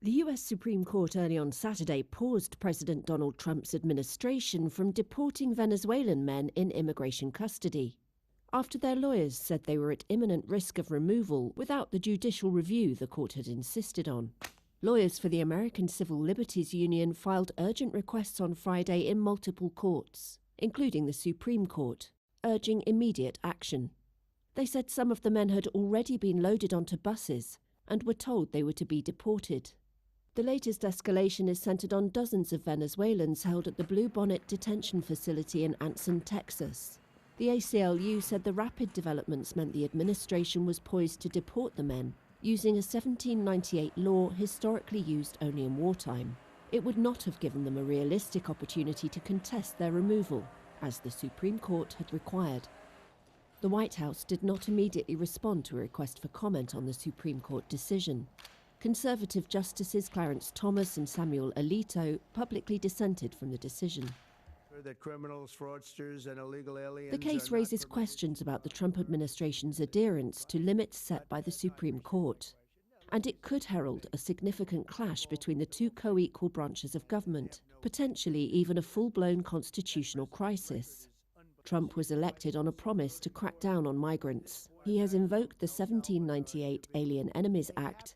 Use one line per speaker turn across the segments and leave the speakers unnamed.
The US Supreme Court early on Saturday paused President Donald Trump's administration from deporting Venezuelan men in immigration custody, after their lawyers said they were at imminent risk of removal without the judicial review the court had insisted on. Lawyers for the American Civil Liberties Union filed urgent requests on Friday in multiple courts, including the Supreme Court, urging immediate action. They said some of the men had already been loaded onto buses and were told they were to be deported. The latest escalation is centered on dozens of Venezuelans held at the Bluebonnet detention facility in Anson, Texas. The ACLU said the rapid developments meant the administration was poised to deport the men, using a 1798 law historically used only in wartime. It would not have given them a realistic opportunity to contest their removal, as the Supreme Court had required. The White House did not immediately respond to a request for comment on the Supreme Court decision. Conservative Justices Clarence Thomas and Samuel Alito publicly dissented from the decision.
That criminals, fraudsters, and illegal aliens
the case raises questions about the Trump administration's adherence to limits set by the Supreme Court, and it could herald a significant clash between the two co-equal branches of government, potentially even a full-blown constitutional crisis. Trump was elected on a promise to crack down on migrants. He has invoked the 1798 Alien Enemies Act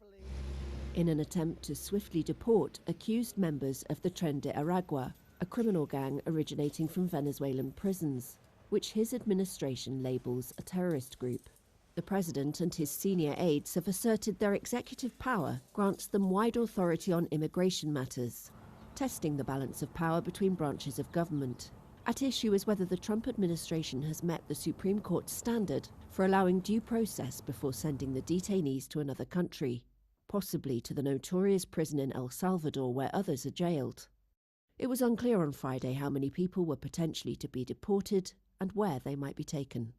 in an attempt to swiftly deport accused members of the Tren de Aragua, a criminal gang originating from Venezuelan prisons, which his administration labels a terrorist group. The president and his senior aides have asserted their executive power grants them wide authority on immigration matters, testing the balance of power between branches of government. At issue is whether the Trump administration has met the Supreme Court's standard for allowing due process before sending the detainees to another country, possibly to the notorious prison in El Salvador where others are jailed. It was unclear on Friday how many people were potentially to be deported and where they might be taken.